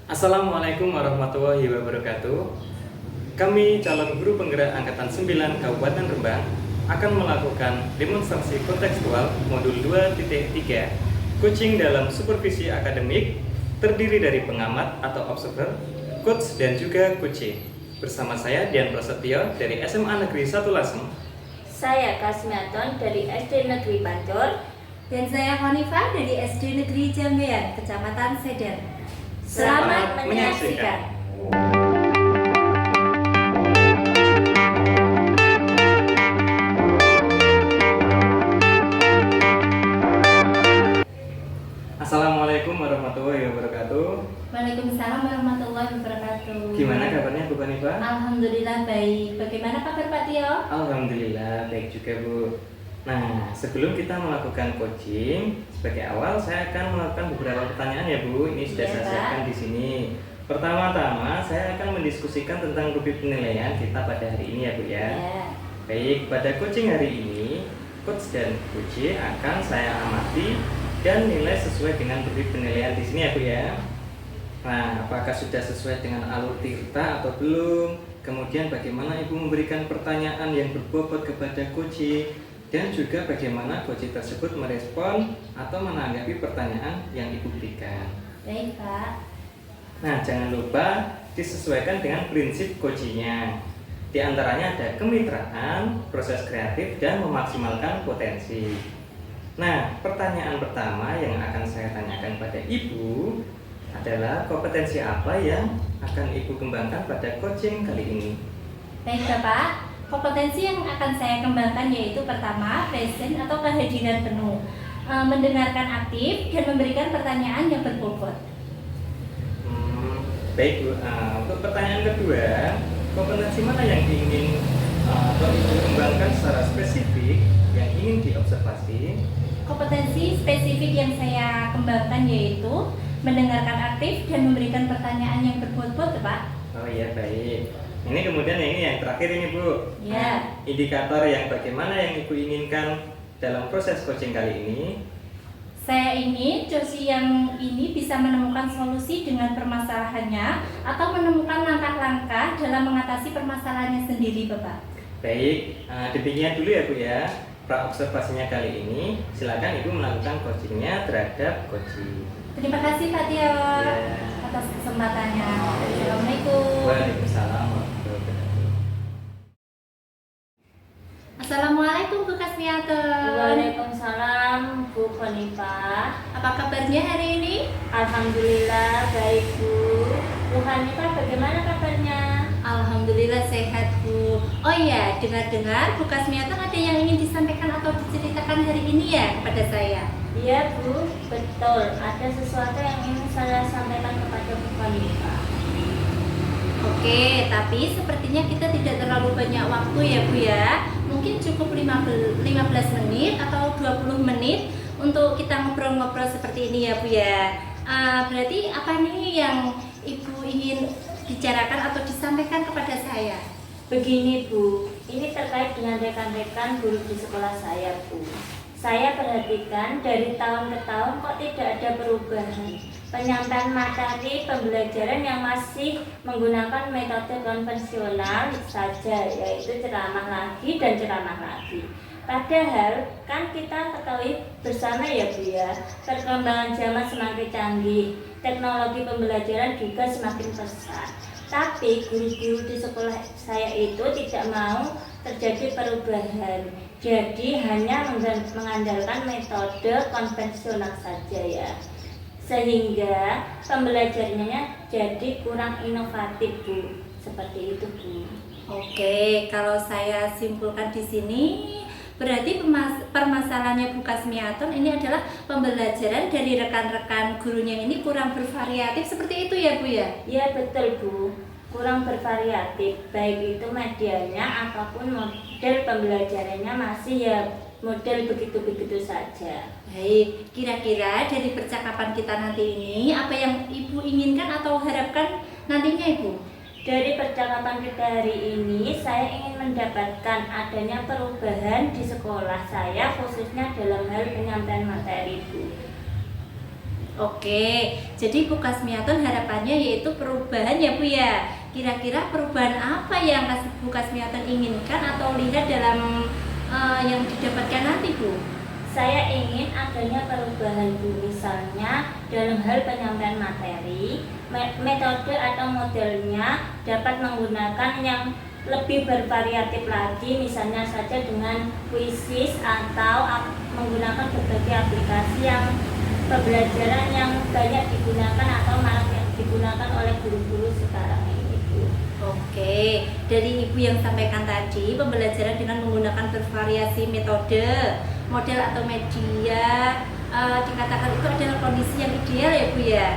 Assalamualaikum warahmatullahi wabarakatuh. Kami calon guru penggerak Angkatan 9 Kabupaten Rembang akan melakukan demonstrasi kontekstual modul 2.3 coaching dalam supervisi akademik terdiri dari pengamat atau observer, coach dan juga coachee. Bersama saya Dian Prasetyo dari SMA Negeri 1 Lasem. Saya Kasmiaton dari SD Negeri Pancur. Dan saya Hanifah dari SD Negeri Jambean, Kecamatan Sedan. Selamat menyaksikan. Assalamualaikum warahmatullahi wabarakatuh. Waalaikumsalam warahmatullahi wabarakatuh. Gimana kabarnya Bu Hanifah? Alhamdulillah baik. Bagaimana kabar Pak Tio? Alhamdulillah baik juga Bu. Nah, sebelum kita melakukan coaching, sebagai awal saya akan melakukan beberapa pertanyaan ya Bu. Ini sudah saya siapkan di sini. Pertama-tama saya akan mendiskusikan tentang rubrik penilaian kita pada hari ini ya Bu ya. Baik, pada coaching hari ini, coach dan coachee akan saya amati dan nilai sesuai dengan rubrik penilaian di sini ya Bu ya. Nah, apakah sudah sesuai dengan alur tirta atau belum? Kemudian bagaimana Ibu memberikan pertanyaan yang berbobot kepada coachee? Dan juga bagaimana coachee tersebut merespon atau menanggapi pertanyaan yang Ibu berikan. Baik Pak. Nah, jangan lupa disesuaikan dengan prinsip coaching-nya. Di antaranya ada kemitraan, proses kreatif, dan memaksimalkan potensi. Nah, pertanyaan pertama yang akan saya tanyakan pada Ibu adalah kompetensi apa yang akan Ibu kembangkan pada coaching kali ini? Baik Bapak. Kompetensi yang akan saya kembangkan yaitu pertama, present atau kehadiran penuh, mendengarkan aktif dan memberikan pertanyaan yang berbobot. Baik Bu, untuk pertanyaan kedua, kompetensi mana yang ingin atau Ibu kembangkan secara spesifik yang ingin diobservasi? Kompetensi spesifik yang saya kembangkan yaitu mendengarkan aktif dan memberikan pertanyaan yang berbobot Pak. Oh iya baik. Ini kemudian yang terakhir ini Bu. Ya. Indikator yang bagaimana yang Ibu inginkan dalam proses coaching kali ini? Saya ingin coachee yang ini bisa menemukan solusi dengan permasalahannya atau menemukan langkah-langkah dalam mengatasi permasalahannya sendiri Bapak. Baik, demikian dulu ya Bu ya. Pra-observasinya kali ini, silakan Ibu melakukan coachingnya terhadap coachee. Terima kasih Pak Tio atas kesempatannya. Assalamualaikum. Waalaikumsalam warahmatullahi wabarakatuh. Assalamualaikum Bu Kasmiaton. Waalaikumsalam Bu Hanifah. Apa kabarnya hari ini? Alhamdulillah baik Bu. Bu Hanifah bagaimana kabarnya? Alhamdulillah sehat Bu. Oh iya, dengar-dengar Bu Kasmiaton ada yang ingin disampaikan atau diceritakan hari ini ya kepada saya? Iya Bu, betul. Ada sesuatu yang ingin saya sampaikan kepada Bu Hanifah. Oke, tapi sepertinya kita tidak terlalu banyak waktu ya Bu ya. Mungkin cukup 15 menit atau 20 menit untuk kita ngobrol-ngobrol seperti ini ya Bu ya. Berarti apa nih yang Ibu ingin bicarakan atau disampaikan kepada saya? Begini Bu, ini terkait dengan rekan-rekan guru di sekolah saya Bu. Saya perhatikan dari tahun ke tahun kok tidak ada perubahan. Penyampaian materi pembelajaran yang masih menggunakan metode konvensional saja, yaitu ceramah lagi dan ceramah lagi. Padahal kan kita ketahui bersama ya Bu ya, perkembangan zaman semakin canggih, teknologi pembelajaran juga semakin pesat. Tapi guru-guru di sekolah saya itu tidak mau terjadi perubahan. Jadi hanya mengandalkan metode konvensional saja ya. Sehingga pembelajarannya jadi kurang inovatif Bu. Seperti itu Bu. Oke, kalau saya simpulkan di sini berarti permasalahannya Bu Kasmiaton ini adalah pembelajaran dari rekan-rekan gurunya ini kurang bervariatif seperti itu ya Bu ya? Ya betul Bu, kurang bervariatif, baik itu medianya ataupun model pembelajarannya masih ya model begitu-begitu saja. Baik, kira-kira dari percakapan kita nanti ini apa yang Ibu inginkan atau harapkan nantinya Ibu? Dari percakapan kita hari ini, saya ingin mendapatkan adanya perubahan di sekolah saya, khususnya dalam hal penyampaian materi Bu. Oke, jadi Bu Kasmiaton harapannya yaitu perubahan ya Bu ya. Kira-kira perubahan apa yang Bu Kasmiaton inginkan atau lihat dalam yang didapatkan nanti Bu? Saya ingin adanya perubahan Bu, misalnya dalam hal penyampaian materi, metode atau modelnya dapat menggunakan yang lebih bervariatif lagi, misalnya saja dengan kuisis atau menggunakan berbagai aplikasi yang pembelajaran yang banyak digunakan atau malah yang digunakan oleh guru-guru sekarang ini Bu. Oke, dari Ibu yang sampaikan tadi, pembelajaran dengan menggunakan bervariasi metode, model atau media dikatakan itu adalah kondisi yang ideal ya Bu ya.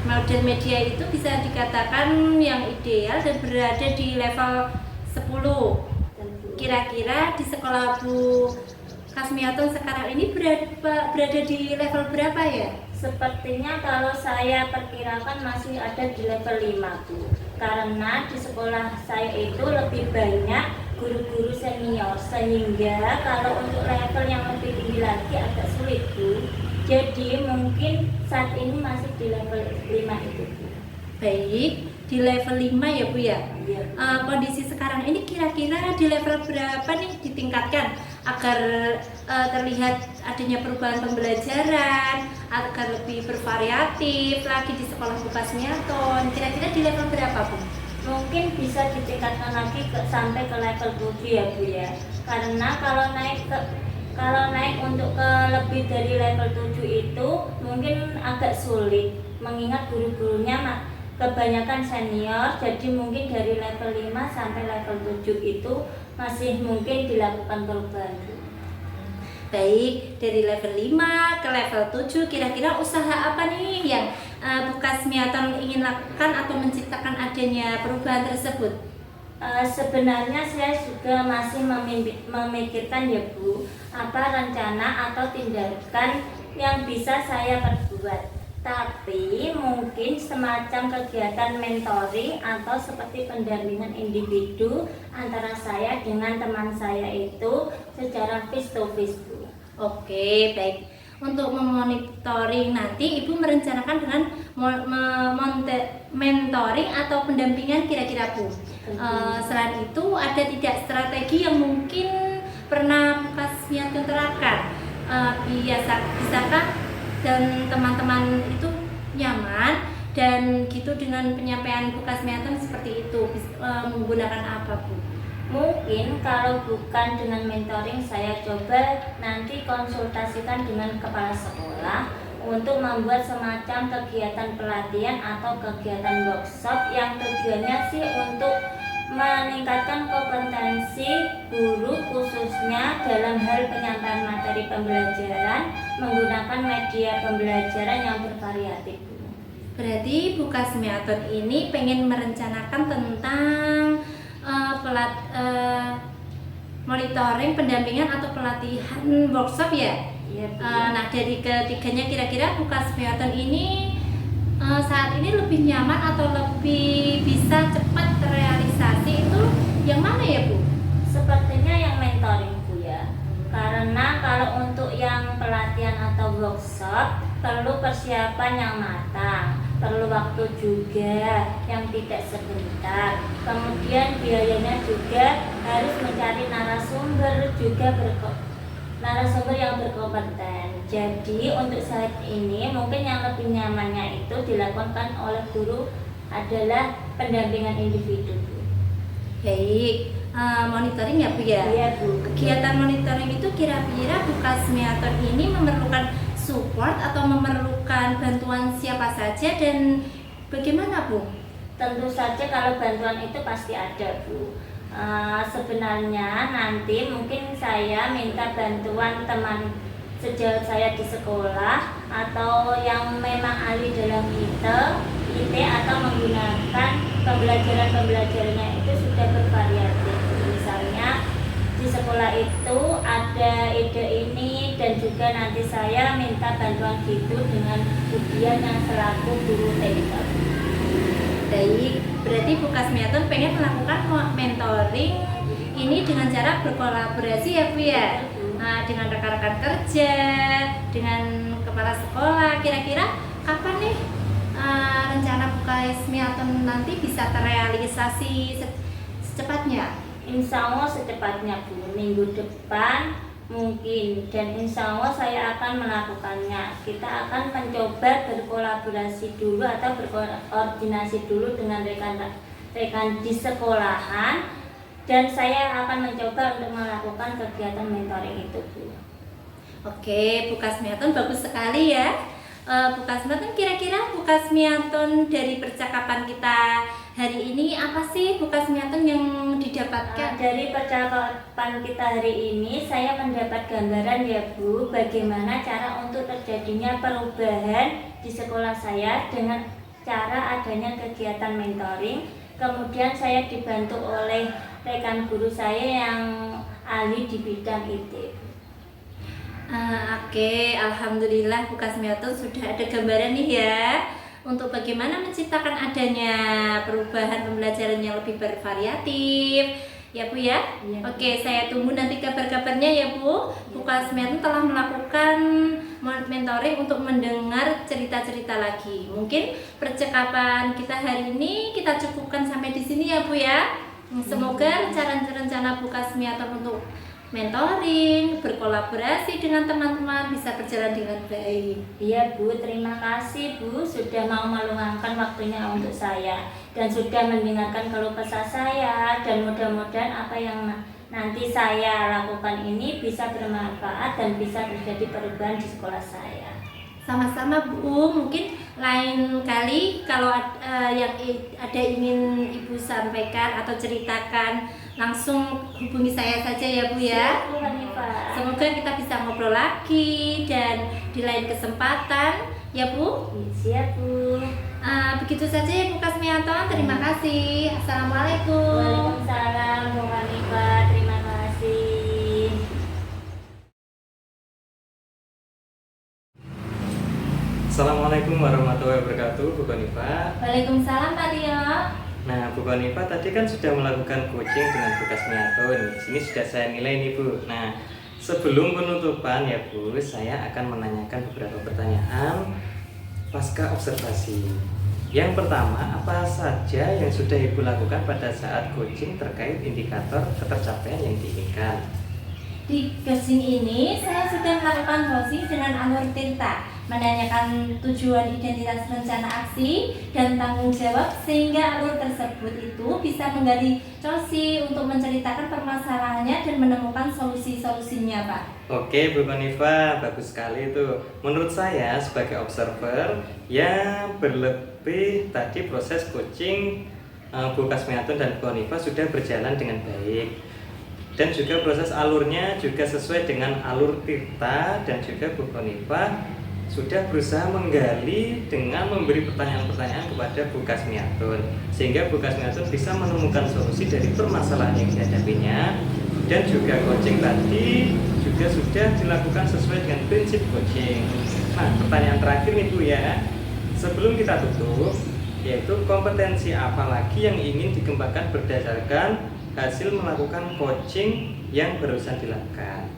Model media itu bisa dikatakan yang ideal dan berada di level 10. Kira-kira di sekolah Bu Kasmiaton sekarang ini berada di level berapa ya? Sepertinya kalau saya perkirakan masih ada di level 5 Bu. Karena di sekolah saya itu lebih banyak guru-guru senior, sehingga kalau untuk level yang lebih tinggi lagi agak sulit Bu. Jadi mungkin saat ini masih di level 5 itu Bu. Baik, di level 5 ya Bu ya. Iya, Bu. Kondisi sekarang ini kira-kira di level berapa nih ditingkatkan agar terlihat adanya perubahan pembelajaran, agar lebih bervariatif lagi di sekolah Bu Kasmiaton. Kira-kira di level berapa Bu? Mungkin bisa ditingkatkan lagi sampai ke level 7 ya Bu ya. Karena kalau naik untuk ke lebih dari level 7 itu mungkin agak sulit, mengingat guru-gurunya kebanyakan senior, jadi mungkin dari level 5 sampai level 7 itu masih mungkin dilakukan perubahan. Baik, dari level 5 ke level 7, kira-kira usaha apa nih yang Bu Kasmiaton ingin lakukan atau menciptakan adanya perubahan tersebut? Sebenarnya saya juga masih memikirkan ya Bu, apa rencana atau tindakan yang bisa saya perbuat. Tapi mungkin semacam kegiatan mentoring atau seperti pendampingan individu antara saya dengan teman saya itu secara face to face Bu. Oke, baik. Untuk memonitoring nanti Ibu merencanakan dengan mentoring atau pendampingan kira-kira Bu. Selain itu ada tidak strategi yang mungkin pernah Bu Kasmiaton terapkan? Bisakah dan teman-teman itu nyaman dan gitu dengan penyampaian Bu Kasmiaton seperti itu, menggunakan apa Bu? Mungkin kalau bukan dengan mentoring, saya coba nanti konsultasikan dengan kepala sekolah untuk membuat semacam kegiatan pelatihan atau kegiatan workshop yang tujuannya sih untuk meningkatkan kompetensi guru khususnya dalam hal penyampaian materi pembelajaran menggunakan media pembelajaran yang bervariatif. Berarti Bu Kasmiaton ini pengen merencanakan tentang monitoring, pendampingan atau pelatihan workshop ya? Iya, Nah dari ketiganya kira-kira Bu Kasmiaton ini saat ini lebih nyaman atau lebih bisa cepat terrealisasi itu yang mana ya Bu? sepertinya yang mentoring Bu ya. Karena kalau untuk yang pelatihan atau workshop perlu persiapan yang matang, perlu waktu juga yang tidak sebentar. Kemudian biayanya juga harus mencari narasumber narasumber yang berkompeten. Jadi untuk saat ini mungkin yang lebih nyamannya itu dilakukan oleh guru adalah pendampingan individu. Baik, monitoring ya Bu ya? Iya Bu. Kegiatan monitoring itu kira-kira Bu Kasmiaton ini memerlukan support atau memerlukan bantuan siapa saja dan bagaimana Bu? Tentu saja kalau bantuan itu pasti ada Bu. Sebenarnya nanti mungkin saya minta bantuan teman sejauh saya di sekolah atau yang memang ahli dalam IT atau menggunakan pembelajarannya itu sudah bervariatif. Misalnya di sekolah itu ada ide ini dan juga nanti saya minta bantuan gitu dengan Budian yang selaku guru TK. Baik, berarti Bu Kasmiaton pengen melakukan mentoring ini dengan cara berkolaborasi ya Bu ya? dengan rekan-rekan kerja, dengan kepala sekolah. Kira-kira kapan nih rencana Bukasmiaton nanti bisa terrealisasi secepatnya? Insya Allah secepatnya Bu, minggu depan mungkin, dan insya Allah saya akan melakukannya. Kita akan mencoba berkolaborasi dulu atau berkoordinasi dulu dengan rekan-rekan di sekolahan, dan saya akan mencoba untuk melakukan kegiatan mentoring itu Bu. Oke, Bukasmiaton bagus sekali ya. Bukasmiaton, kira-kira Bukasmiaton dari percakapan kita hari ini apa sih Bukasmiaton yang didapatkan? Dari percakapan kita hari ini saya mendapat gambaran ya Bu, bagaimana cara untuk terjadinya perubahan di sekolah saya dengan cara adanya kegiatan mentoring. Kemudian saya dibantu oleh rekan guru saya yang ahli di bidang IT. Oke, alhamdulillah Bukasmiaton sudah ada gambaran nih ya untuk bagaimana menciptakan adanya perubahan pembelajaran yang lebih bervariatif ya Bu ya. Iya, Bu. Oke, saya tunggu nanti kabar-kabarnya ya Bu. Bukasmiaton telah melakukan mentoring untuk mendengar cerita-cerita lagi. Mungkin percakapan kita hari ini kita cukupkan sampai di sini ya Bu ya. Semoga rencana-rencana Bukasmiaton untuk mentoring, berkolaborasi dengan teman-teman bisa berjalan dengan baik. Iya Bu, terima kasih Bu sudah mau meluangkan waktunya untuk saya dan sudah mendengarkan keluh kesah saya, dan mudah-mudahan apa yang nanti saya lakukan ini bisa bermanfaat dan bisa terjadi perubahan di sekolah saya. Sama-sama Bu, mungkin lain kali kalau yang ada ingin Ibu sampaikan atau ceritakan langsung hubungi saya saja ya Bu ya. Siap, Bu Hanifah. Semoga kita bisa ngobrol lagi dan di lain kesempatan ya Bu. Siap Bu. Begitu saja ya Bukasmiaton, terima kasih. Assalamualaikum. Waalaikumsalam Bu Hanifah, terima kasih. Assalamualaikum warahmatullahi wabarakatuh, Bu Konifah. Waalaikumsalam Pak Tio. Nah, Bu Konifah tadi kan sudah melakukan coaching dengan Bukasmiaton. Di sini sudah saya nilai nih Bu. Nah, sebelum penutupan ya Bu, saya akan menanyakan beberapa pertanyaan pasca observasi. Yang pertama, apa saja yang sudah Ibu lakukan pada saat coaching terkait indikator ketercapaian yang diinginkan? Di coaching ini saya sudah melakukan coaching dengan alur tirta, menanyakan tujuan, identitas, rencana aksi, dan tanggung jawab sehingga alur tersebut itu bisa menggali coaching untuk menceritakan permasalahannya dan menemukan solusi-solusinya Pak. Oke Bu Konifah, bagus sekali itu. Menurut saya sebagai observer yang berlebih tadi proses coaching Bukasmiaton dan Bu Konifah sudah berjalan dengan baik. Dan juga proses alurnya juga sesuai dengan alur tirta, dan juga Bu Konifah sudah berusaha menggali dengan memberi pertanyaan-pertanyaan kepada Bukasmiaton sehingga Bukasmiaton bisa menemukan solusi dari permasalahan yang dihadapinya. Dan juga coaching tadi juga sudah dilakukan sesuai dengan prinsip coaching. Nah, pertanyaan terakhir nih Bu ya, sebelum kita tutup, yaitu kompetensi apa lagi yang ingin dikembangkan berdasarkan hasil melakukan coaching yang barusan dilakukan?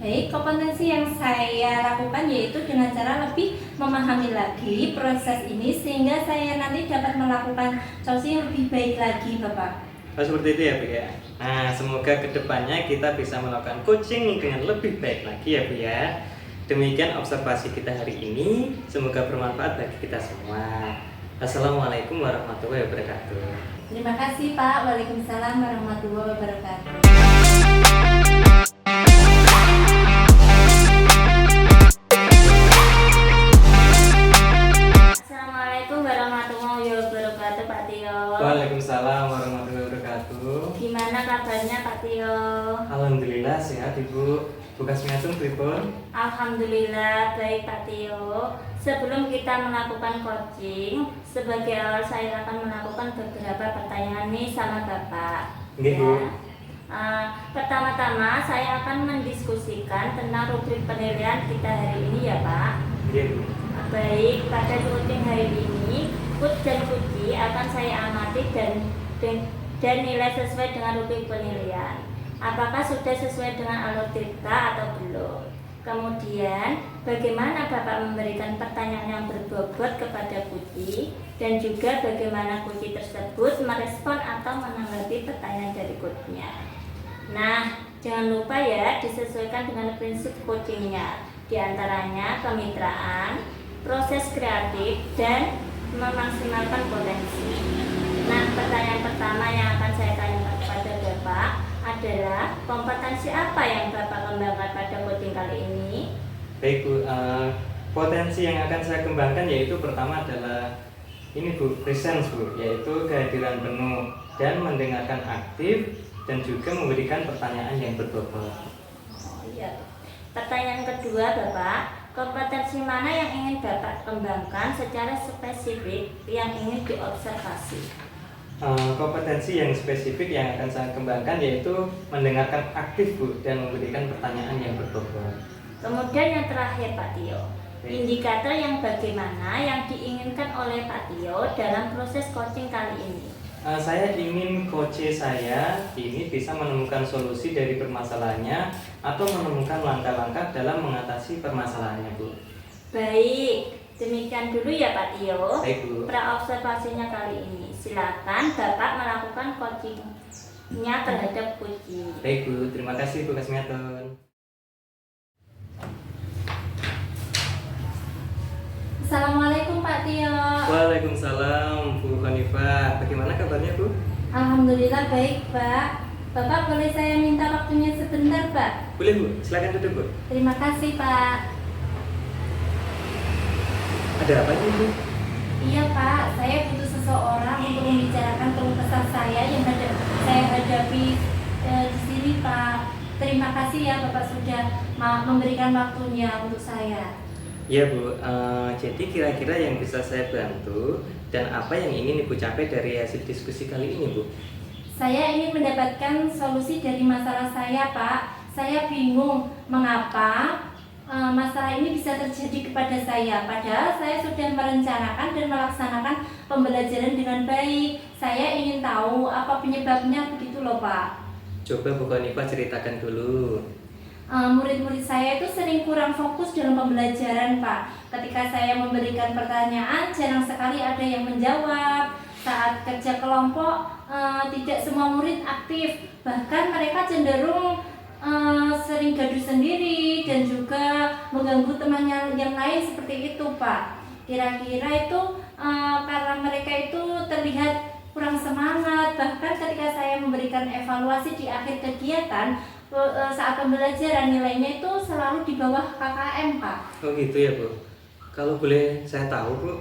Baik, kompetensi yang saya lakukan yaitu dengan cara lebih memahami lagi proses ini sehingga saya nanti dapat melakukan coaching yang lebih baik lagi Bapak. Oh, seperti itu ya Bu ya. Nah, semoga kedepannya kita bisa melakukan coaching dengan lebih baik lagi ya Bu ya. Demikian observasi kita hari ini, semoga bermanfaat bagi kita semua. Assalamualaikum warahmatullahi wabarakatuh. Terima kasih Pak. Waalaikumsalam warahmatullahi wabarakatuh. Assalamualaikum warahmatullahi wabarakatuh Pak Tio. Waalaikumsalam warahmatullahi wabarakatuh. Gimana kabarnya Pak Tio? Alhamdulillah sehat Ibu. Bukasmiaton pripun? Alhamdulillah baik Pak Tio. Sebelum kita melakukan coaching, sebagai awal saya akan melakukan beberapa pertanyaan nih sama Bapak. Nggih, Bu. Pertama-tama saya akan mendiskusikan tentang rubrik penilaian kita hari ini ya Pak. Nggih, Bu. Baik, pada coaching hari ini, Put dan Puji akan saya amati dan nilai sesuai dengan rubrik penilaian. Apakah sudah sesuai dengan alur tirta atau belum? Kemudian, bagaimana Bapak memberikan pertanyaan yang berbobot kepada Kuci dan juga bagaimana Kuci tersebut merespon atau menanggapi pertanyaan dari coachnya. Nah, jangan lupa ya disesuaikan dengan prinsip coachingnya, diantaranya kemitraan, proses kreatif, dan memaksimalkan potensi. Nah, pertanyaan pertama yang akan saya tanyakan kepada Bapak adalah kompetensi apa yang Bapak kembangkan pada coaching kali ini? Baik Bu, potensi yang akan saya kembangkan yaitu pertama adalah ini Bu, presence Bu, yaitu kehadiran penuh dan mendengarkan aktif dan juga memberikan pertanyaan yang berbobot. Oh iya. Pertanyaan kedua Bapak, kompetensi mana yang ingin Bapak kembangkan secara spesifik yang ingin diobservasi? Kompetensi yang spesifik yang akan saya kembangkan yaitu mendengarkan aktif Bu dan memberikan pertanyaan yang berbobot. Kemudian yang terakhir Pak Tio, indikator yang bagaimana yang diinginkan oleh Pak Tio dalam proses coaching kali ini? Saya ingin coach saya ini bisa menemukan solusi dari permasalahannya atau menemukan langkah-langkah dalam mengatasi permasalahannya Bu. Baik, demikian dulu ya Pak Tio. Baik Bu. Praobservasinya kali ini. Silakan Bapak melakukan coachingnya terhadap Kuci. Baik Bu, terima kasih Bu Kasmiaton. Assalamualaikum Pak Tio. Waalaikumsalam Bu Hanifah. Bagaimana kabarnya Bu? Alhamdulillah baik Pak. Bapak boleh saya minta waktunya sebentar Pak? Boleh Bu, silakan duduk Bu. Terima kasih Pak. Ada apa ini Bu? Iya Pak, saya butuh seseorang untuk membicarakan keluh kesah saya yang saya hadapi di sini Pak. Terima kasih ya Bapak sudah memberikan waktunya untuk saya. Ya Bu, jadi kira-kira yang bisa saya bantu dan apa yang ingin Ibu capai dari hasil diskusi kali ini Bu? Saya ingin mendapatkan solusi dari masalah saya Pak. Saya bingung mengapa masalah ini bisa terjadi kepada saya. Padahal saya sudah merencanakan dan melaksanakan pembelajaran dengan baik. Saya ingin tahu apa penyebabnya begitu loh Pak. Coba Bu Hanifah ceritakan dulu. Murid-murid saya itu sering kurang fokus dalam pembelajaran Pak. Ketika saya memberikan pertanyaan, jarang sekali ada yang menjawab. Saat kerja kelompok, tidak semua murid aktif. Bahkan mereka cenderung sering gaduh sendiri dan juga mengganggu temannya yang lain seperti itu Pak. Kira-kira itu karena mereka itu terlihat kurang semangat. Bahkan ketika saya memberikan evaluasi di akhir kegiatan, saat pembelajaran nilainya itu selalu di bawah KKM Pak. Oh gitu ya Bu. Kalau boleh saya tahu Bu,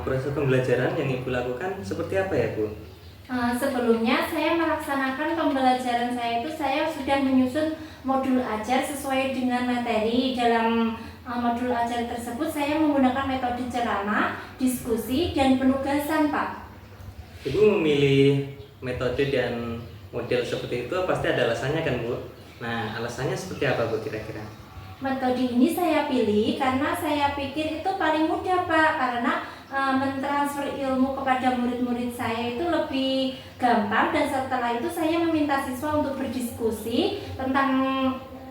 proses pembelajaran yang Ibu lakukan seperti apa ya Bu? Sebelumnya saya melaksanakan pembelajaran saya itu saya sudah menyusun modul ajar sesuai dengan materi. Dalam modul ajar tersebut saya menggunakan metode ceramah, diskusi, dan penugasan Pak. Ibu memilih metode dan model seperti itu pasti ada alasannya kan Bu? Nah alasannya seperti apa Bu kira-kira? Metode ini saya pilih karena saya pikir itu paling mudah Pak. Karena mentransfer ilmu kepada murid-murid saya itu lebih gampang. Dan setelah itu saya meminta siswa untuk berdiskusi tentang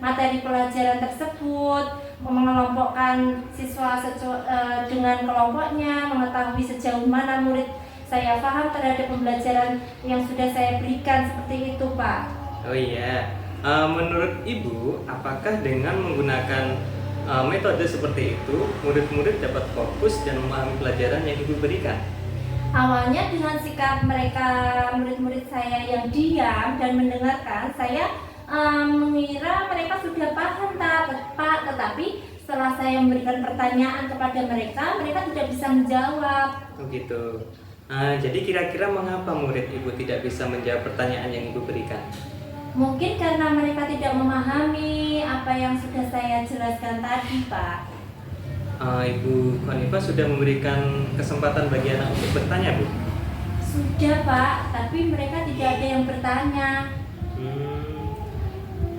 materi pelajaran tersebut, mengelompokkan siswa dengan kelompoknya, mengetahui sejauh mana murid saya paham terhadap pembelajaran yang sudah saya berikan, seperti itu Pak. Oh iya, menurut Ibu apakah dengan menggunakan metode seperti itu murid-murid dapat fokus dan memahami pelajaran yang Ibu berikan? Awalnya dengan sikap mereka murid-murid saya yang diam dan mendengarkan, saya mengira mereka sudah paham Pak, tetapi setelah saya memberikan pertanyaan kepada mereka, mereka tidak bisa menjawab. Oh gitu. Jadi kira-kira mengapa murid Ibu tidak bisa menjawab pertanyaan yang Ibu berikan? Mungkin karena mereka tidak memahami apa yang sudah saya jelaskan tadi Pak. Ibu Hanifah sudah memberikan kesempatan bagi anak untuk bertanya Bu? Sudah Pak, tapi mereka tidak ada yang bertanya.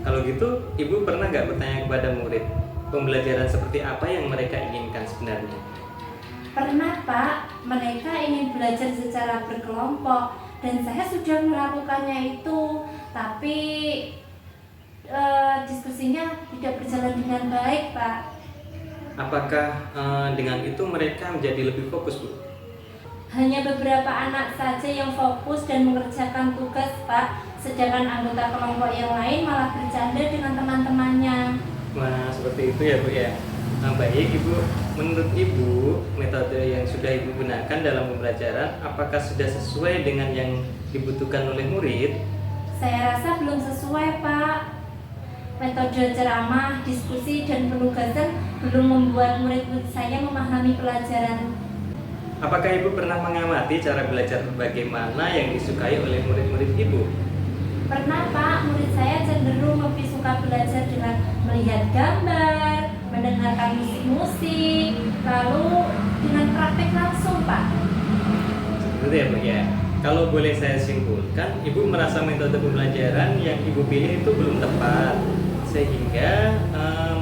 Kalau gitu Ibu pernah nggak bertanya kepada murid pembelajaran seperti apa yang mereka inginkan sebenarnya? Pernah Pak, mereka ingin belajar secara berkelompok dan saya sudah melakukannya itu. Tapi diskusinya tidak berjalan dengan baik, Pak. Apakah dengan itu mereka menjadi lebih fokus, Bu? Hanya beberapa anak saja yang fokus dan mengerjakan tugas, Pak. Sedangkan anggota kelompok yang lain malah bercanda dengan teman-temannya. Nah, seperti itu ya, Bu ya. Nah, baik, Ibu. Menurut Ibu, metode yang sudah Ibu gunakan dalam pembelajaran apakah sudah sesuai dengan yang dibutuhkan oleh murid? Saya rasa belum sesuai, Pak. Metode ceramah, diskusi, dan penugasan belum membuat murid-murid saya memahami pelajaran. Apakah Ibu pernah mengamati cara belajar bagaimana yang disukai oleh murid-murid Ibu? Pernah, Pak, murid saya cenderung lebih suka belajar dengan melihat gambar, mendengarkan musik-musik, lalu dengan praktek langsung, Pak. Seperti ya, Bu ya. Kalau boleh saya simpulkan, Ibu merasa metode pembelajaran yang Ibu pilih itu belum tepat, sehingga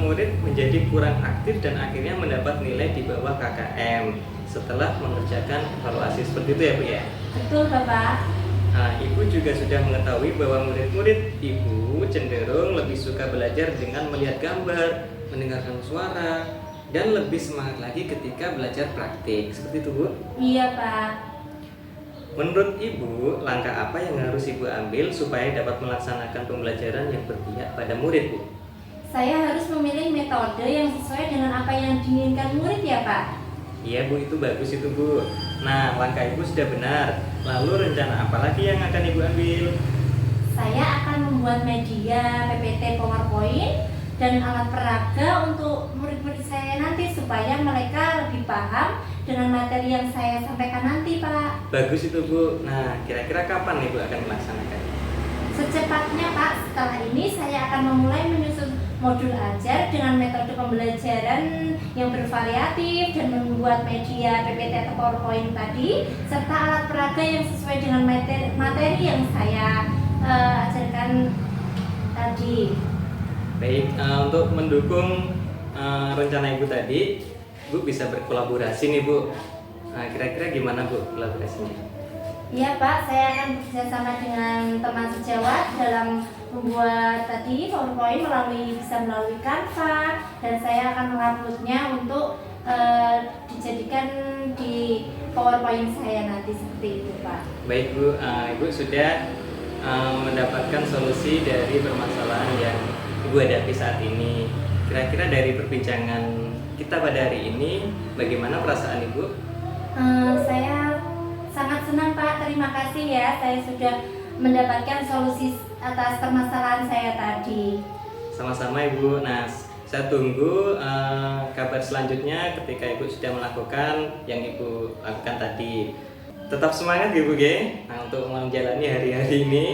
murid menjadi kurang aktif dan akhirnya mendapat nilai di bawah KKM setelah mengerjakan evaluasi. Seperti itu ya, Bu ya. Betul, Bapak. Nah, Ibu juga sudah mengetahui bahwa murid-murid Ibu cenderung lebih suka belajar dengan melihat gambar, mendengarkan suara, dan lebih semangat lagi ketika belajar praktik. Seperti itu, Bu? Iya, Pak. Menurut Ibu, langkah apa yang harus Ibu ambil supaya dapat melaksanakan pembelajaran yang berpihak pada murid, Bu? Saya harus memilih metode yang sesuai dengan apa yang diinginkan murid ya, Pak? Iya, Bu, itu bagus itu, Bu. Nah, langkah Ibu sudah benar. Lalu rencana apa lagi yang akan Ibu ambil? Saya akan membuat media PPT PowerPoint dan alat peraga untuk murid-murid saya nanti supaya mereka lebih paham dengan materi yang saya sampaikan nanti, Pak. Bagus itu, Bu. Nah, kira-kira kapan Ibu akan melaksanakan? Secepatnya, Pak. Setelah ini saya akan memulai menyusun modul ajar dengan metode pembelajaran yang bervariatif dan membuat media PPT atau PowerPoint tadi serta alat peraga yang sesuai dengan materi yang saya ajarkan tadi. Baik, untuk mendukung rencana Ibu tadi, Bu bisa berkolaborasi nih, Bu. Nah, kira-kira gimana, Bu, kolaborasinya? Iya, Pak, saya akan bekerjasama dengan teman sejawat dalam membuat tadi PowerPoint bisa melalui Canva, dan saya akan menguploadnya untuk dijadikan di PowerPoint saya nanti seperti itu, Pak. Baik, Bu, Ibu sudah mendapatkan solusi dari permasalahan yang Ibu hadapi saat ini. Kira-kira dari perbincangan kita pada hari ini, bagaimana perasaan Ibu? Saya sangat senang, Pak. Terima kasih ya, saya sudah mendapatkan solusi atas permasalahan saya tadi. Sama-sama, Ibu. Nah, saya tunggu kabar selanjutnya ketika Ibu sudah melakukan yang Ibu lakukan tadi. Tetap semangat, Ibu, nah, untuk menjalani hari-hari ini.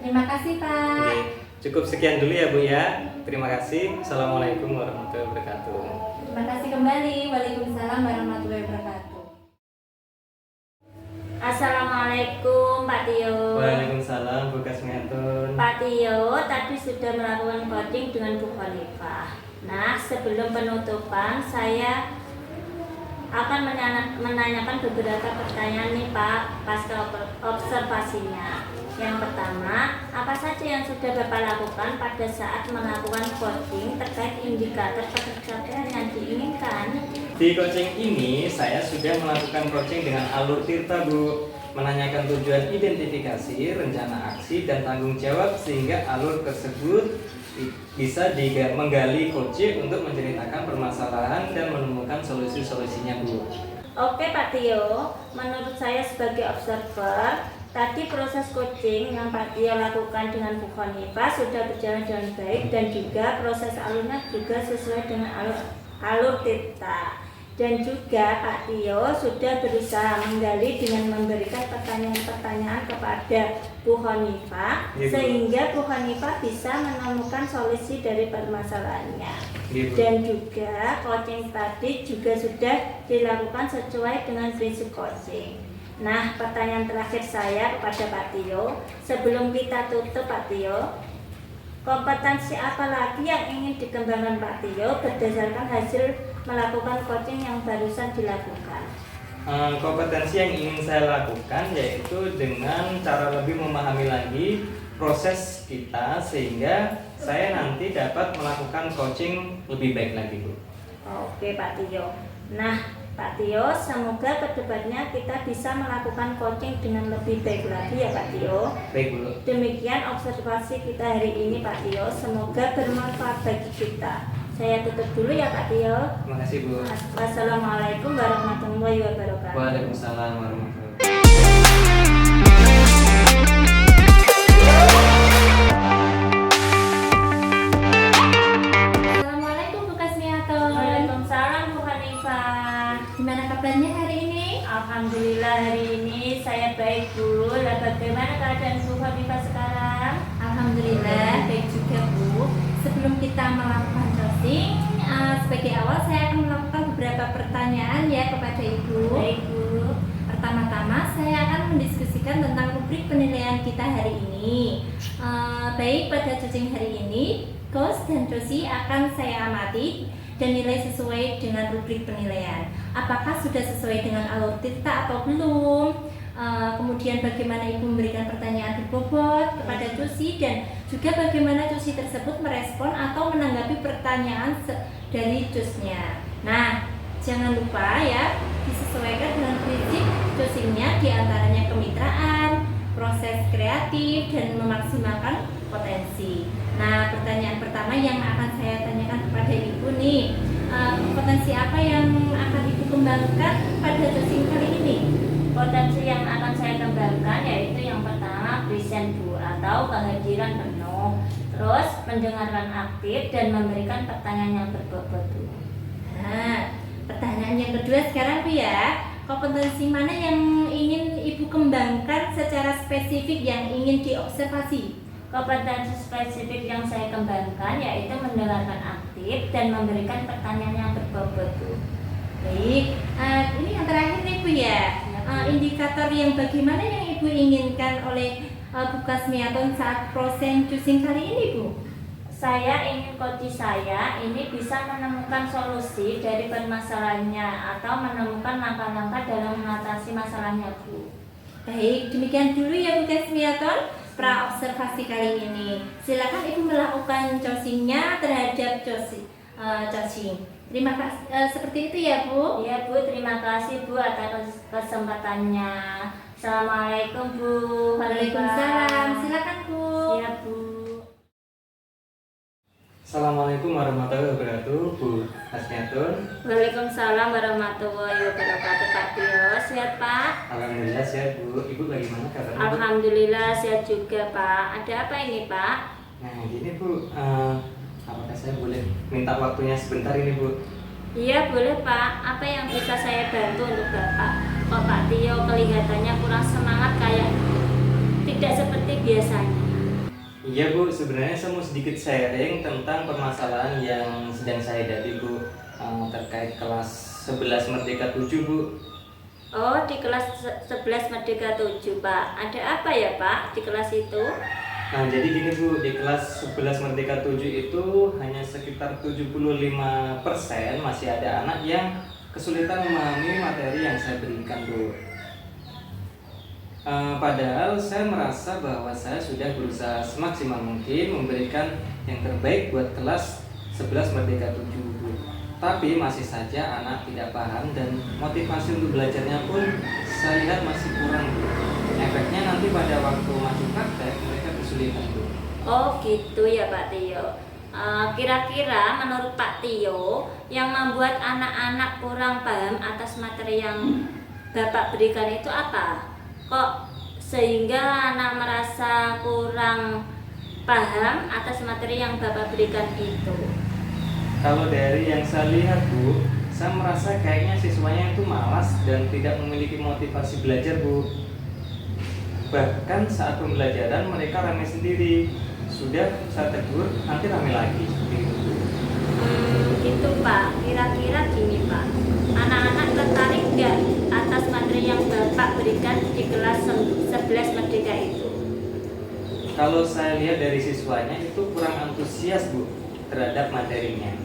Terima kasih, Pak. Oke, cukup sekian dulu ya, Bu ya. Terima kasih. Assalamualaikum warahmatullahi wabarakatuh. Terima kasih kembali. Waalaikumsalam warahmatullahi wabarakatuh. Assalamualaikum Pak Tio. Waalaikumsalam Bu Kasmiatun. Pak Tio tadi sudah melakukan coaching dengan Bu Khalifah. Nah, sebelum penutupan saya akan menanyakan beberapa pertanyaan nih Pak pasca observasinya. Yang pertama, apa saja yang sudah Bapak lakukan pada saat melakukan coaching terkait indikator pencapaian yang diinginkan? Di coaching ini saya sudah melakukan coaching dengan alur Tirta, Bu. Menanyakan tujuan identifikasi, rencana aksi, dan tanggung jawab sehingga alur tersebut bisa menggali coach untuk menceritakan permasalahan dan menemukan solusi-solusinya, Bu. Oke Pak Tio, menurut saya sebagai observer, tadi proses coaching yang Pak Tio lakukan dengan Bu Khalifah sudah berjalan dengan baik dan juga proses alurnya juga sesuai dengan alur Tirta. Dan juga Pak Tio sudah berusaha menggali dengan memberikan pertanyaan-pertanyaan kepada Bu Khalifah sehingga Bu Khalifah bisa menemukan solusi dari permasalahannya. Dan juga coaching tadi juga sudah dilakukan sesuai dengan prinsip coaching. Nah, pertanyaan terakhir saya kepada Pak Tio, sebelum kita tutup Pak Tio, kompetensi apa lagi yang ingin dikembangkan Pak Tio berdasarkan hasil melakukan coaching yang barusan dilakukan? Kompetensi yang ingin saya lakukan yaitu dengan cara lebih memahami lagi proses kita sehingga saya nanti dapat melakukan coaching lebih baik lagi Bu. Oke Pak Tio. Nah Pak Tio, semoga kedepannya kita bisa melakukan coaching dengan lebih baik lagi ya Pak Tio. Baik Bu. Demikian observasi kita hari ini Pak Tio. Semoga bermanfaat bagi kita. Saya tutup dulu ya Pak Tio. Terima kasih Bu. Wassalamualaikum warahmatullahi wabarakatuh. Waalaikumsalam warahmatullahi wabarakatuh. Assalamualaikum Bu Kasmiaton. Waalaikumsalam Bu Hanifah. Gimana kabarnya hari ini? Alhamdulillah hari ini saya baik Bu. Lah bagaimana keadaan Bu Hanifah sekarang? Alhamdulillah baik juga Bu. Sebelum kita melakukan coaching, sebagai awal saya akan melakukan beberapa pertanyaan ya kepada Ibu. Baik Bu. Pertama-tama saya akan mendiskusikan tentang rubrik penilaian kita hari ini. Baik pada coaching hari ini, coach dan cosi akan saya amati dan nilai sesuai dengan rubrik penilaian. Apakah sudah sesuai dengan alur tirta atau belum? Kemudian bagaimana Ibu memberikan pertanyaan berbobot kepada cosi dan juga bagaimana cosi tersebut merespon atau menanggapi pertanyaan dari cosnya. Nah, jangan lupa ya disesuaikan dengan prinsip coachingnya, diantaranya kemitraan, proses kreatif, dan memaksimalkan potensi. Nah, pertanyaan pertama yang akan saya tanyakan kepada Ibu nih, potensi apa yang akan Ibu kembangkan pada coaching kali ini? Potensi yang akan saya kembangkan yaitu yang pertama present Bu atau kehadiran penuh. Terus mendengarkan aktif dan memberikan pertanyaan yang berbobot Bu. Nah, pertanyaan yang kedua sekarang Bu ya, kompetensi mana yang ingin Ibu kembangkan secara spesifik yang ingin diobservasi? Kompetensi spesifik yang saya kembangkan yaitu mendengarkan aktif dan memberikan pertanyaan yang berbobot Bu. Baik, ini yang terakhir nih Bu ya, indikator yang bagaimana yang Ibu inginkan oleh Bu Kasmiaton saat proses choosing kali ini Bu? Saya ingin coach saya ini bisa menemukan solusi dari permasalahannya atau menemukan langkah-langkah dalam mengatasi masalahnya Bu. Baik, demikian dulu ya Bu Kasmiaton pra observasi kali ini. Silakan Ibu melakukan choosingnya terhadap choosing. Terima kasih, seperti itu ya Bu. Iya Bu, terima kasih Bu atas kesempatannya. Assalamualaikum Bu. Waalaikumsalam. Silakan Bu. Iya Bu. Assalamualaikum warahmatullahi wabarakatuh Bu Kasmiaton. Waalaikumsalam warahmatullahi wabarakatuh Pak Tio. Sehat Pak? Alhamdulillah sehat Bu. Ibu bagaimana kabarnya Bu? Alhamdulillah sehat juga Pak. Ada apa ini Pak? Nah gini Bu, apakah saya boleh minta waktunya sebentar ini Bu? Iya boleh Pak. Apa yang bisa saya bantu untuk Bapak? Kok Pak Tio kelihatannya kurang semangat kayak tidak seperti biasanya. Iya Bu, sebenarnya saya mau sedikit sharing tentang permasalahan yang sedang saya hadapi Bu, terkait kelas 11 Merdeka 7 Bu. Oh di kelas 11 Merdeka 7 Pak. Ada apa ya Pak di kelas itu? Nah jadi gini Bu, di kelas 11 Merdeka 7 itu hanya sekitar 75% masih ada anak yang kesulitan memahami materi yang saya berikan Bu. Padahal saya merasa bahwa saya sudah berusaha semaksimal mungkin memberikan yang terbaik buat kelas 11 Merdeka 7 Bu. Tapi masih saja anak tidak paham dan motivasi untuk belajarnya pun saya lihat masih kurang Bu. Efeknya nanti pada waktu maju praktek mereka kesulitan Bu. Oh gitu ya Pak Tio. Kira-kira menurut Pak Tio yang membuat anak-anak kurang paham atas materi yang Bapak berikan itu apa? Kok sehingga anak merasa kurang paham atas materi yang Bapak berikan itu? Kalau dari yang saya lihat Bu, saya merasa kayaknya siswanya itu malas dan tidak memiliki motivasi belajar Bu. Bahkan saat pembelajaran mereka ramai sendiri. Sudah saya tegur, nanti ramai lagi seperti itu. Gitu Pak, kira-kira gini Pak, anak-anak tertarik nggak atas materi yang Bapak berikan di kelas 11 Merdeka itu? Kalau saya lihat dari siswanya itu kurang antusias Bu terhadap materinya.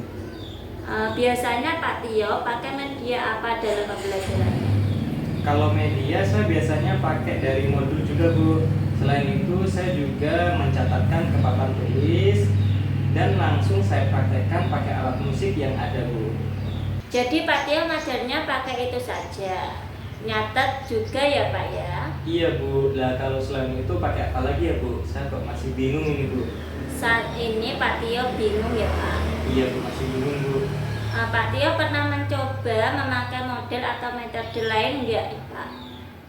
Biasanya Pak Tio pakai media apa dalam pembelajarannya? Kalau media saya biasanya pakai dari modul juga Bu. Selain itu saya juga mencatatkan ke papan tulis dan langsung saya praktekkan pakai alat musik yang ada Bu. Jadi Pak Tio ngajarnya pakai itu saja. Nyatet juga ya Pak ya? Iya Bu, lah kalau selain itu pakai apa lagi ya Bu? Saya kok masih bingung ini Bu. Saat ini Pak Tio bingung ya Pak? Iya Bu, masih bingung Bu. Pak Tio pernah mencoba memakai model atau metode lain enggak Pak?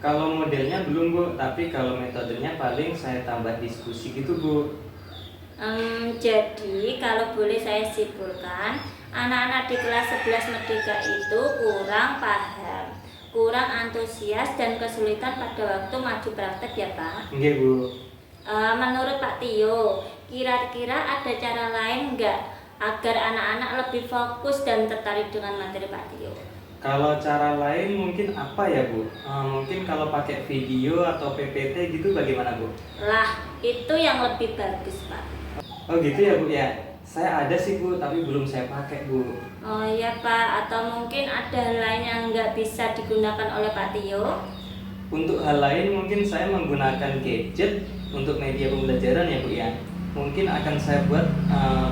Kalau modelnya belum Bu, tapi kalau metodenya paling saya tambah diskusi gitu Bu. Jadi kalau boleh saya simpulkan, anak-anak di kelas 11 Merdeka itu kurang paham, kurang antusias dan kesulitan pada waktu maju praktek ya Pak? Iya Bu. Menurut Pak Tio, kira-kira ada cara lain enggak agar anak-anak lebih fokus dan tertarik dengan materi Pak Tio? Kalau cara lain mungkin apa ya Bu? Mungkin kalau pakai video atau PPT gitu bagaimana Bu? Lah, itu yang lebih bagus Pak. Oh gitu ya Bu ya? Saya ada sih Bu, tapi belum saya pakai Bu. Oh iya Pak, atau mungkin ada hal lain yang nggak bisa digunakan oleh Pak Tio? Untuk hal lain mungkin saya menggunakan gadget untuk media pembelajaran ya Bu ya. Mungkin akan saya buat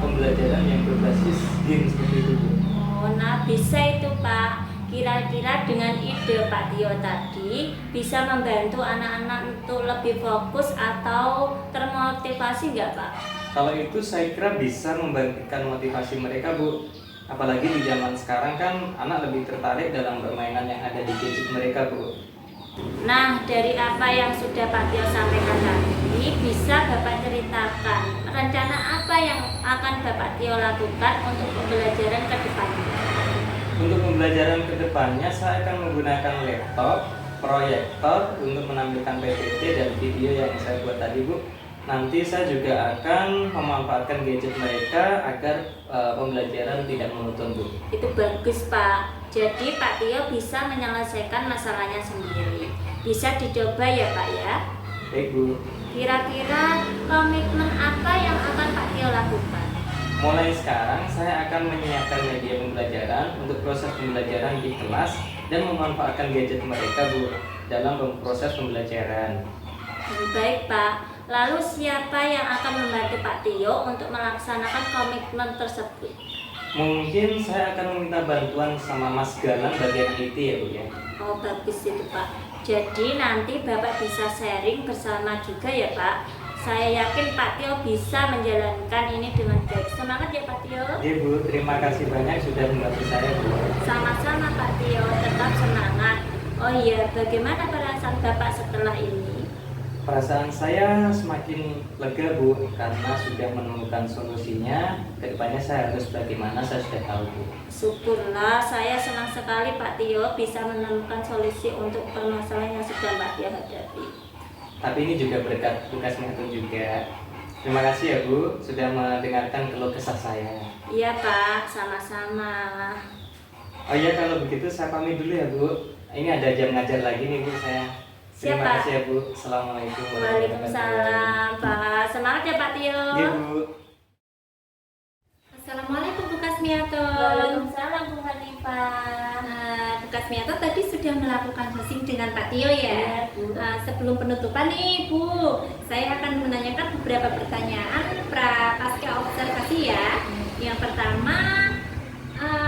pembelajaran yang berbasis game seperti itu Bu. Oh, nah bisa itu Pak. Kira-kira dengan ide Pak Tio tadi bisa membantu anak-anak untuk lebih fokus atau termotivasi nggak Pak? Kalau itu saya kira bisa membangkitkan motivasi mereka Bu. Apalagi di zaman sekarang kan anak lebih tertarik dalam permainan yang ada di gadget mereka Bu. Nah, dari apa yang sudah Pak Tio sampaikan tadi, bisa Bapak ceritakan rencana apa yang akan Bapak Tio lakukan untuk pembelajaran ke depannya? Untuk pembelajaran ke depannya saya akan menggunakan laptop, proyektor untuk menampilkan PPT dan video yang saya buat tadi Bu. Nanti saya juga akan memanfaatkan gadget mereka agar pembelajaran tidak monoton Bu. Itu bagus Pak. Jadi Pak Tio bisa menyelesaikan masalahnya sendiri. Bisa dicoba ya Pak ya. Baik Bu. Kira-kira komitmen apa yang akan Pak Tio lakukan? Mulai sekarang saya akan menyiapkan media pembelajaran untuk proses pembelajaran di kelas dan memanfaatkan gadget mereka Bu dalam proses pembelajaran. Baik Pak. Lalu siapa yang akan membantu Pak Tio untuk melaksanakan komitmen tersebut? Mungkin saya akan meminta bantuan sama Mas Galang bagian IT ya Bu ya. Oh bagus itu Pak. Jadi nanti Bapak bisa sharing bersama juga ya Pak. Saya yakin Pak Tio bisa menjalankan ini dengan baik. Semangat ya Pak Tio. Iya Bu, terima kasih banyak sudah membantu saya Bu. Sama-sama Pak Tio, tetap semangat. Oh iya, bagaimana perasaan Bapak setelah ini? Perasaan saya semakin lega Bu, karena sudah menemukan solusinya. Kedepannya saya harus bagaimana saya sudah tahu Bu. Syukurlah, saya senang sekali Pak Tio bisa menemukan solusi untuk permasalahan yang sedang Pak Tio hadapi. Tapi ini juga berkat tugas Mehtun juga. Terima kasih ya Bu, sudah mendengarkan keluh kesah saya. Iya Pak, sama-sama. Oh iya, kalau begitu saya pamit dulu ya Bu. Ini ada jam ngajar lagi nih Bu saya. Siap, Terima Pak. kasih ya Bu. Assalamualaikum warahmatullahi wabarakatuh. Waalaikumsalam Pak. Semangat ya Pak Tio. Iya Bu. Assalamualaikum Bu Kasmiaton. Waalaikumsalam Bu Hanifah. Bu Kasmiaton tadi sudah melakukan hosting dengan Pak Tio ya. Iya, Bu. Sebelum penutupan nih Bu, saya akan menanyakan beberapa pertanyaan pasca observasi ya. Yang pertama,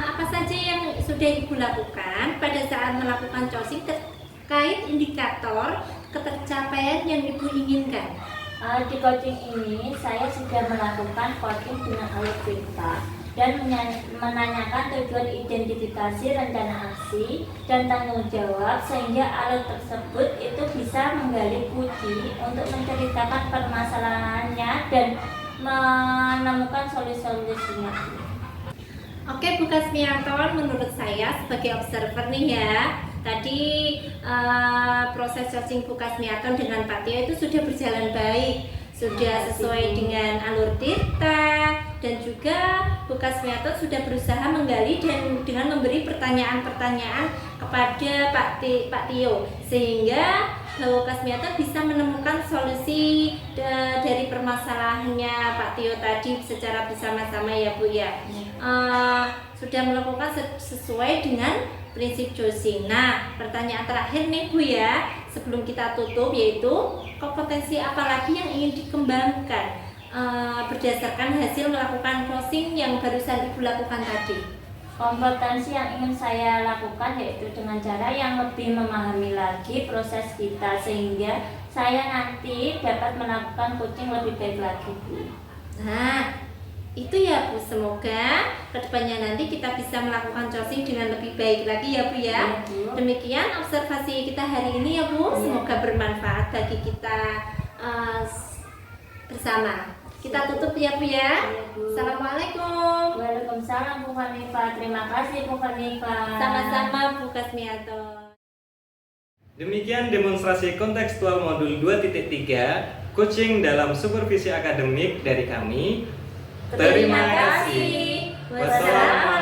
apa saja yang sudah Ibu lakukan pada saat melakukan closing terkait indikator ketercapaian yang Ibu inginkan? Di coaching ini saya sudah melakukan coaching dengan alur cerita dan menanyakan tujuan identifikasi rencana aksi dan tanggung jawab sehingga alur tersebut itu bisa menggali kunci untuk menceritakan permasalahannya dan menemukan solusi-solusinya. Oke Bu Kasmiaton, menurut saya sebagai observer nih ya, tadi proses coaching Bu Kasmiaton dengan Pak Tio itu sudah berjalan baik, sudah sesuai dengan alur data, dan juga Bu Kasmiaton sudah berusaha menggali dan dengan memberi pertanyaan-pertanyaan kepada Pak Tio, sehingga Bu Kasmiaton bisa menemukan solusi dari permasalahannya Pak Tio tadi secara bersama-sama ya Bu ya. Sudah melakukan sesuai dengan prinsip Joshi. Nah, pertanyaan terakhir nih Bu ya, sebelum kita tutup, yaitu kompetensi apa lagi yang ingin dikembangkan berdasarkan hasil melakukan coaching yang barusan Ibu lakukan tadi? Kompetensi yang ingin saya lakukan yaitu dengan cara yang lebih memahami lagi proses kita sehingga saya nanti dapat melakukan coaching lebih baik lagi, Bu. Nah, itu ya Bu, semoga kedepannya nanti kita bisa melakukan coaching dengan lebih baik lagi ya Bu ya. Iya, Bu. Demikian observasi kita hari ini ya Bu, Iya. semoga bermanfaat bagi kita bersama. Kita tutup ya Bu ya. Iya, Bu. Assalamualaikum. Waalaikumsalam Bu Hanifah. Terima kasih Bu Hanifah. Sama-sama Bu Kasmiato. Demikian demonstrasi kontekstual modul 2.3 coaching dalam supervisi akademik dari kami. Terima kasih. Wassalamualaikum